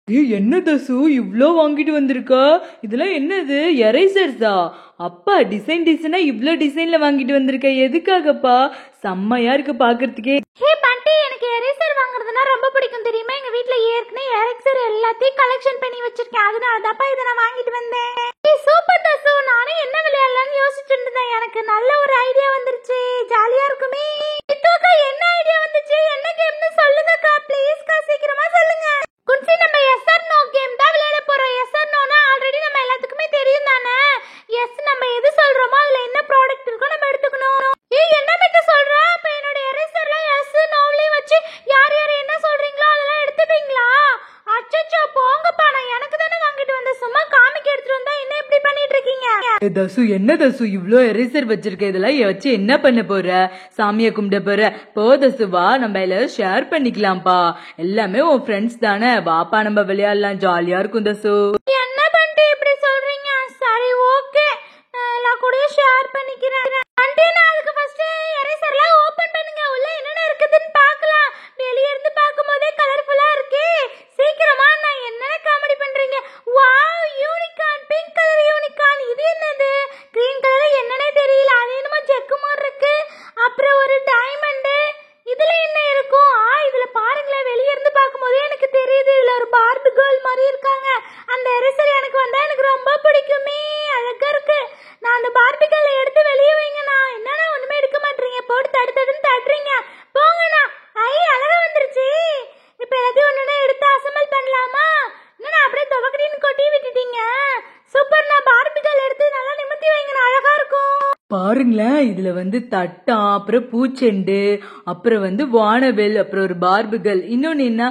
என்ன தசு இவ்ளோ வாங்கிட்டு வந்திருக்கா? இதெல்லாம் என்னது? எரேசர்ஸா? அப்பா டிசைனா இவ்ளோ டிசைன்ல வாங்கிட்டு வந்திருக்க, எதுக்காகப்பா? செம்மையா இருக்கு பாக்குறதுக்கே. ஹே பண்டி, எனக்கு எரேசர் வாங்குறதுனா ரொம்ப பிடிக்கும் தெரியுமா? எங்க வீட்ல ஏற்கனவே எரேசர் எல்லாத்தையும் கலெக்ஷன் பண்ணி வச்சிருக்கேன். அதனால தான்ப்பா இதை நான் வாங்கிட்டு வந்தேன். சூப்பர் தசு, நானும் என்ன விளையாடலாம்னு யோசிச்சுட்டு இருந்தேன். எனக்கு நல்ல ஒரு ஐடியா வந்துருச்சு, ஜாலியா இருக்குமே. என்ன ஐடியா வந்துச்சு? என்ன கேம்னு சொல்லுங்கக்கா, ப்ளீஸ்க்கா, சீக்கிரமா சொல்லுங்க. குன்சி, நம்ம எஸ் ஆர் நோ கேம் தான் விளையாட போறோம். எஸ் ஆர் நோனா ஆல்ரெடி நம்ம எல்லாத்துக்குமே தெரியும் தானே. எஸ், நம்ம எது சொல்றோமோ அதுல என்ன ப்ராடக்ட் இருக்கோ நம்ம எடுத்துக்கணும். என்ன மித்த சொல்ற? அப்ப என்னோட எரேசர்ல எஸ் நோவ்லயே வச்சு யார் யார் என்ன சொல்றீங்களோ அதெல்லாம் எடுத்துப்பீங்களா? அச்சச்சோ, போங்கப்பா, நான் எனக்கு தானே வாங்கிட்டு வந்த, சும்மா காமிக்க எடுத்துட்டு வந்தா என்ன இப்படி பண்ணிட்டு இருக்கீங்க? தசு, என்ன தசு இவ்ளோ எரேசர் வச்சிருக்க? இதெல்லாம் வச்சு என்ன பண்ண போற? சாமிய கும்பிட போற? போ தசு, வா நம்ம எல்லாரும் ஷேர் பண்ணிக்கலாம்ப்பா. எல்லாமே உன் ஃப்ரெண்ட்ஸ் தானே, வாப்பா நம்ம விளையாடலாம், ஜாலியா இருக்கும் தசு. என்ன பண்டி இப்படி சொல்றீங்க? சரி, ஓகே, நான் எல்லா கூடயும் ஷேர் பண்ணிக்கிறேன். பண்டி, நான் அதுக்கு ஃபர்ஸ்ட் எரேசர்லாம் ஓபன் பண்ணுங்க, உள்ள என்னென்ன இருக்குதுன்னு பார்க்கலாம். வெளிய இருந்து பார்க்கும்போதே கலர்ஃபுல்லா இருக்கு. சீக்கிரமா, நான் என்னென்ன காமெடி பண்றீங்க? Wow, unicorn, pink colour unicorn. இது என்னது? கிரீன் கலர் என்னன்னே தெரியல, அது என்னமோ ஜெக்கு மாதிரி இருக்கு. அப்புறம் ஒரு டைமண்ட். இதுல என்ன இருக்கும்? இதுல பாருங்களேன், வெளிய இருந்து பார்க்கும்போதே எனக்கு தெரியுது, இதுல ஒரு பார்பி கேர்ள் மாதிரி இருக்காங்க. அந்த எரேசர் எனக்கு வந்தா எனக்கு ரொம்ப பிடிக்குமே, அழகா இருக்கு. நான் அந்த பார்பி கேர்ளை எடுத்து வெளியே வைங்கண்ணா. என்னன்னா ஒண்ணுமே எடுக்க மாட்டீங்க, போட்டு தடுன்னு தட்டுறீங்க. போங்கண்ணா. அழகா வந்துருச்சு. இப்ப எல்லாத்தையும் ஒண்ணு எடுத்து அசம்பிள் பண்ணலாமா? என்னன்னா அப்படியே துவக்கடின்னு கொட்டி விட்டுட்டீங்க. சூப்பர்ண்ணா, பார்பி கேர்ள் எடுத்து நல்லா நிமித்தி வைங்கண்ணா, அழகா இருக்கும். பாருங்களேன், இதுல தட்டா, அப்புறம் பூச்செண்டு, அப்புறம் வானவில், அப்புறம் ஒரு பார்புகள், இன்னொன்னு என்ன,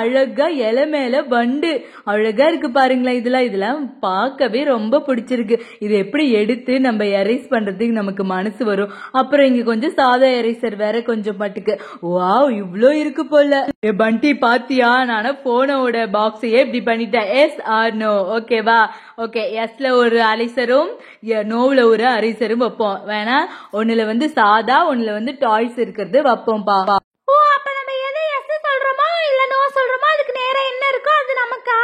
அழகா இலை மேல வண்டு, அழகா இருக்கு பாருங்களேன். இதெல்லாம் பார்க்கவே ரொம்ப பிடிச்சிருக்கு. இது எப்படி எடுத்து நம்ம எரேஸ் பண்றதுக்கு நமக்கு மனசு வரும். அப்புறம் இங்க கொஞ்சம் சாதா எரேசர் வேற கொஞ்சம் மட்டுக்கு. வாவ், இவ்ளோ இருக்கு போல. பண்டி பாத்தியா, நானா போனோட பாக்ஸையே இப்படி பண்ணிட்டேன். எஸ் ஆர் நோ, ஓகேவா? ஓகே, எஸ்ல ஒரு அரைசரும் நோவுல ஒரு அரைசரும் வைப்போம். வேணா ஒண்ணுல சாதா, ஒண்ணுல டாய்ஸ் இருக்கிறது வைப்போம்பா. ஓ, அப்ப நம்ம எதை எஸ் சொல்றோமோ இல்ல நோ சொல்றோமோ அதுக்கு நேரா என்ன இருக்கோ அது நமக்கா?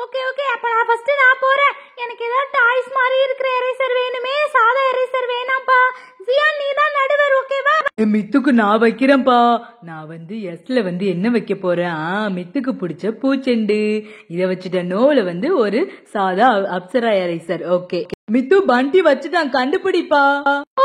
ஓகே ஓகே, அப்ப நான் ஃபர்ஸ்ட் நான் போறேன். எனக்கு ஏதாவது டாய்ஸ் மாதிரி இருக்கிற எரேசர் வேணுமே, சாதா எரேசர் வேணாம்ப்பா. ஜியான், நீ தான் நடுவர், ஓகேவா? மித்துக்கு நான் வைக்கிறேன்ப்பா. நான் எஸ்ல என்ன வைக்க போறேன்? மித்துக்கு பிடிச்ச பூச்செண்டு இத வச்சுட்டேன். நோவுல ஒரு சாதா அப்சரா எரேசர். ஓகே, மித்து பண்டி வச்சுட்டான், கண்டுபிடிப்பா.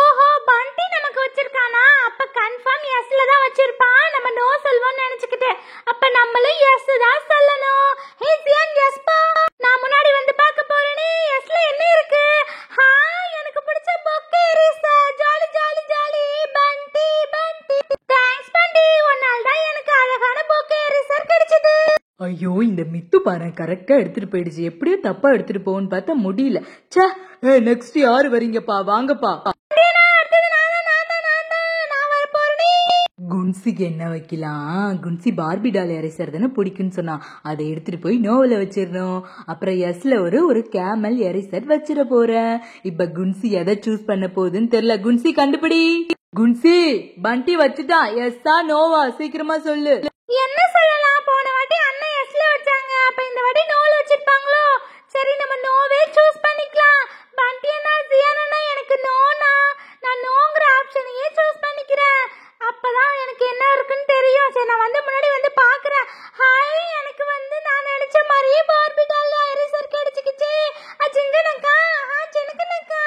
ஓஹோ, பண்டி நமக்கு வச்சிருக்கானா? அப்ப கன்ஃபார்ம் எஸ்ல தான் வச்சிருப்பான். நம்ம நோ சொல்வோம்னு நினைச்சுக்கிட்டேன். அப்ப நம்மளும் எஸ் தான் சொல்லணும். ஹே ஜியான், எஸ் பா. நான் முன்னாடி பார்க்க போறேனே, எஸ்ல என்ன இருக்கு? எனக்கு பிடிச்ச bouquet eraser. Jolly jolly jolly. பண்டி பண்டி, தேங்க்ஸ் பண்டி, உன்னால தான் எனக்கு அழகான பொக்கே எரேசர் கிடைச்சது. ஐயோ, இந்த மித்து பாரு, கரெக்டா எடுத்துட்டு போயிடுச்சு. எப்படியோ தப்பா எடுத்துட்டு போன்னு பார்த்தா முடியல. சே, நெக்ஸ்ட் யாரு வரீங்கப்பா? வாங்கப்பா. குன்சிக்கு என்ன வைக்கலாம்? குன்சி பார்பி டால் எரேசர் தானே பிடிக்குன்னு சொன்னா, அதை எடுத்துட்டு போய் நோவல வச்சிடணும். அப்புறம் எஸ்ல ஒரு கேமல் எரேசர் வச்சிட போறேன். இப்ப குன்சி எதை சூஸ் பண்ண போகுதுன்னு தெரியல. குன்சி கண்டுபிடி. குன்சி, பண்டி வச்சுட்டான். எஸ்ஸா நோவா? சீக்கிரமா சொல்லு. என்ன சொல்லலாம்? போன வாட்டி அண்ணன் எஸ்ல வச்சாங்க, அப்ப இந்த வாட்டி நோல வச்சிருப்பாங்களோ? சரி, நம்ம நோவே சூஸ் பண்ணிக்கலாம். பண்டி அண்ணா, ஜியான் அண்ணா, எனக்கு நோனா. நான் நோங்கிற ஆப்ஷனையே சூஸ் பண்ணிக்கிறேன். அப்பதான் எனக்கு என்ன இருக்குன்னு தெரியும். சரி, நான் முன்னாடி பாக்குறேன். ஹாய், எனக்கு நான் நினைச்ச மாதிரியே பார்பி டால் எரேசர் கிடைச்சிக்கிச்சு. அஜிங்கனக்கா, சின்னக்கனக்கா.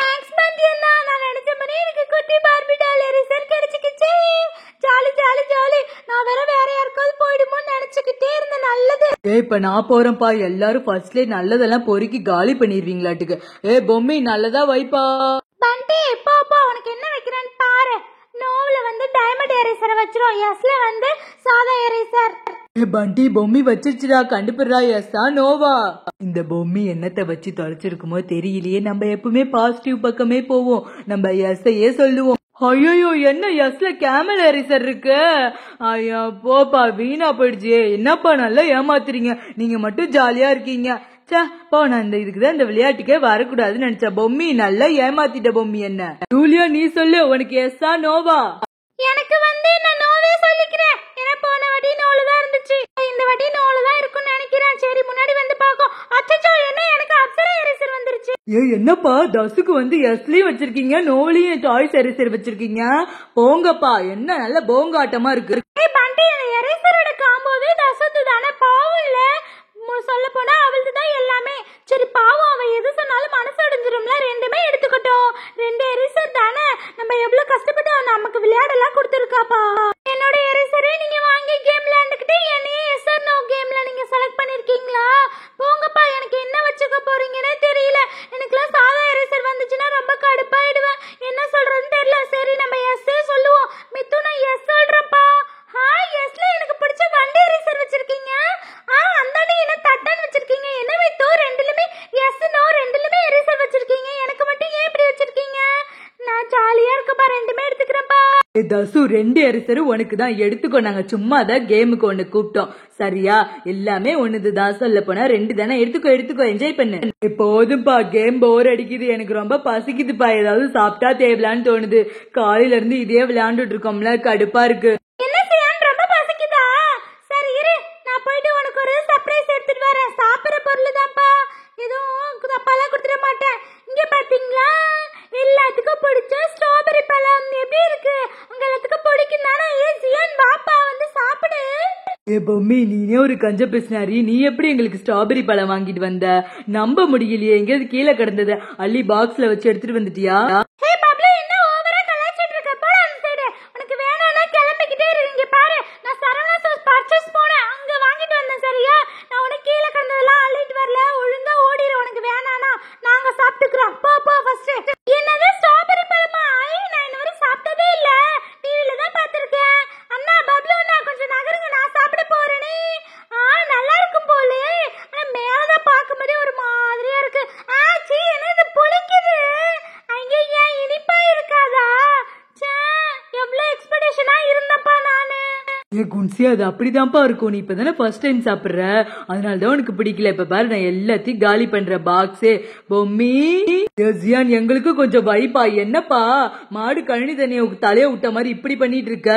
தேங்க்ஸ் பண்டி அண்ணா, நான் நினைச்ச மாதிரியே எனக்கு குட்டி பார்பி டால் எரேசர் கிடைச்சிக்கிச்சு. Jolly jolly jolly. நான் வேற யாருக்காவது போயிடுமோன்னு நினைச்சுக்கிட்டே இருந்தேன். நல்லது. இப்ப நான் போறேன்ப்பா. எல்லாரும் ஃபர்ஸ்ட்ல நல்லதெல்லாம் பொறுக்கி காலி பண்ணிடுவீங்களாட்டுக்கு. பொம்மி நல்லதா வைப்பா. பண்டி, போ போ, உனக்கு என்ன வைக்கிறேன்னு பாரு. நோவுல டைமண்ட் எரேசர் வச்சிரும், எஸ்ல சாதா எரேசர். பண்டி, பொம்மி வச்சிருச்சுடா, கண்டுபிடுறா. எஸ்ஸா நோவா? இந்த பொம்மி என்னத்தை வச்சு தொலைச்சிருக்குமோ தெரியலையே. நம்ம எப்பவுமே பாசிட்டிவ் பக்கமே போவோம், நம்ம எஸ்ஐயே சொல்லுவோம். ஐயோ, என்ன எஸ்ல கேமல் எரேசர் இருக்கு? ஐயா போப்பா, வீணா போயிடுச்சு. என்னப்பா நல்லா ஏமாத்துறீங்க, நீங்க மட்டும் ஜாலியா இருக்கீங்க. போ, நான் இதுக்குதான் இந்த விளையாட்டுக்கே வரக்கூடாதுன்னு நினைச்ச. பொம்மி நல்லா ஏமாத்திட்ட பொம்மி. என்ன ஜூலியா, நீ சொல்லு, உனக்கு எஸ்ஸா நோவா? எனக்கு நான் நோவே சொல்லிக்கிறேன். ஏன்னா போன வாட்டி நோல தான் இருந்துச்சு, இந்த வாட்டி நோல தான் இருக்கும்னு நினைக்கிறேன். என்னப்பா தசுக்கு வந்து எஸ்லயும் வச்சிருக்கீங்க, நோலையும் டாய்ஸ் எரேசர் வச்சிருக்கீங்க. போங்கப்பா, என்ன நல்ல போங்காட்டமா இருக்கு. பண்டி எரேசரோட காம்போவே தசத்து தானே, பாவம் இல்ல. சொல்ல போனா அவளுக்கு தான் எல்லாமே. சரி பாவம், அவ எது சொன்னாலும் மனசு அடைஞ்சிரும்ல, ரெண்டுமே எடுத்துக்கிட்டோம். 2 எரேசர் தானே, நம்ம எவ்வளவு கஷ்டப்பட்டு நமக்கு விளையாடலாம் கொடுத்துருக்காப்பா. என்னோட எரேசரே நீங்க வாங்கி கேம் விளையாண்டுக்கிட்டு என்னையே எஸ் ஆர் நோ கேம்ல நீங்க செலக்ட் பண்ணிருக்கீங்களா? போங்கப்பா, எனக்கு என்ன வச்சுக்க போறீங்கன்னே தெரியல. எனக்குலாம் சாதா எரேசர் வந்துச்சுன்னா ரொம்ப கடுப்பாயிடுவேன். என்ன சொல்றதுன்னு தெரியல. சரி நம்ம எஸ் சொல்லுவோம். மித்து நான் எஸ் சொல்றேன்ப்பா. எஸ்ல எனக்கு பிடிச்ச வண்டி எரேசர் வச்சிருக்கீங்க. அந்தாண்ட என்ன தட்டன் வச்சிருக்கீங்க. என்ன மித்து ரெண்டுலயுமே எஸ் நோ ரெண்டுலயுமே எரேசர் வச்சிருக்கீங்க. எனக்கு மட்டும் ஏன் இப்படி வச்சிருக்கீங்க? நான் ஜாலியா இருக்கேன்ப்பா, ரெண்டுமே எடுத்துக்கிறேன்ப்பா. தசு 2 எரேசரும் உனக்கு தான், எடுத்துக்கோ. நாங்க சும்மா தான் கேமுக்கு ஒண்ணு கூப்பிட்டோம், சரியா? எல்லாமே ஒண்ணுதான். சொல்ல போனா 2 தானே, எடுத்துக்கோ, என்ஜாய் பண்ணு. போதும்பா, கேம் போர் அடிக்குது, எனக்கு ரொம்ப பசிக்குதுப்பா, ஏதாவது சாப்பிட்டா தேவலான்னு தோணுது. காலையில இருந்து இதே விளையாண்டுட்டு இருக்கோம்ல, கடுப்பா இருக்கு. என்ன செய்யான்னு ரொம்ப பசிக்குதா? சரி இரு, நான் போயிட்டு உனக்கு ஒரு சர்ப்ரைஸ் எடுத்துட்டு வரேன். சாப்பிடுற பொருள் தான்ப்பா, எதுவும் தப்பாலாம் கொடுத்துட மாட்டேன். இங்க பாத்தீங்களா, எல்லாத்துக்கும் பிடிச்ச ஸ்ட்ராபெரி பழம் எப்படி இருக்கு? உங்க எல்லாத்துக்கும் பிடிக்கும் தானே? ஜியான் வாப்பா வந்து சாப்பிடு. பொம்மி, நீனே ஒரு கஞ்ச பேசினாரி, நீ எப்படி எங்களுக்கு ஸ்ட்ராபெரி பழம் வாங்கிட்டு வந்த? நம்ப முடியலையே, எங்கேயாவது கீழே கிடந்தத அள்ளி பாக்ஸ்ல வச்சு எடுத்துட்டு வந்துட்டியா? குன்சி, அது அப்படிதான்ப்பா இருக்கும். நீ இப்பதானே ஃபர்ஸ்ட் டைம் சாப்பிடுற, அதனாலதான் உனக்கு பிடிக்கல. இப்ப பாரு, நான் எல்லாத்தையும் காலி பண்ற பாக்ஸே. பொம்மி, ஜியான் எங்களுக்கு கொஞ்சம் வைப்பா. என்னப்பா மாடு கழனி தண்ணிய தலைய விட்ட மாதிரி இப்படி பண்ணிட்டு இருக்க?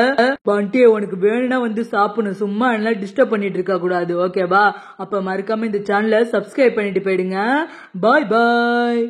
பண்டியே, உனக்கு வேணும்னா வந்து சாப்பிடணும், சும்மா என்ன டிஸ்டர்ப் பண்ணிட்டு இருக்க கூடாது, ஓகேவா? அப்ப மறக்காம இந்த சேனலை சப்ஸ்கிரைப் பண்ணிட்டு போயிடுங்க. பாய் பாய்.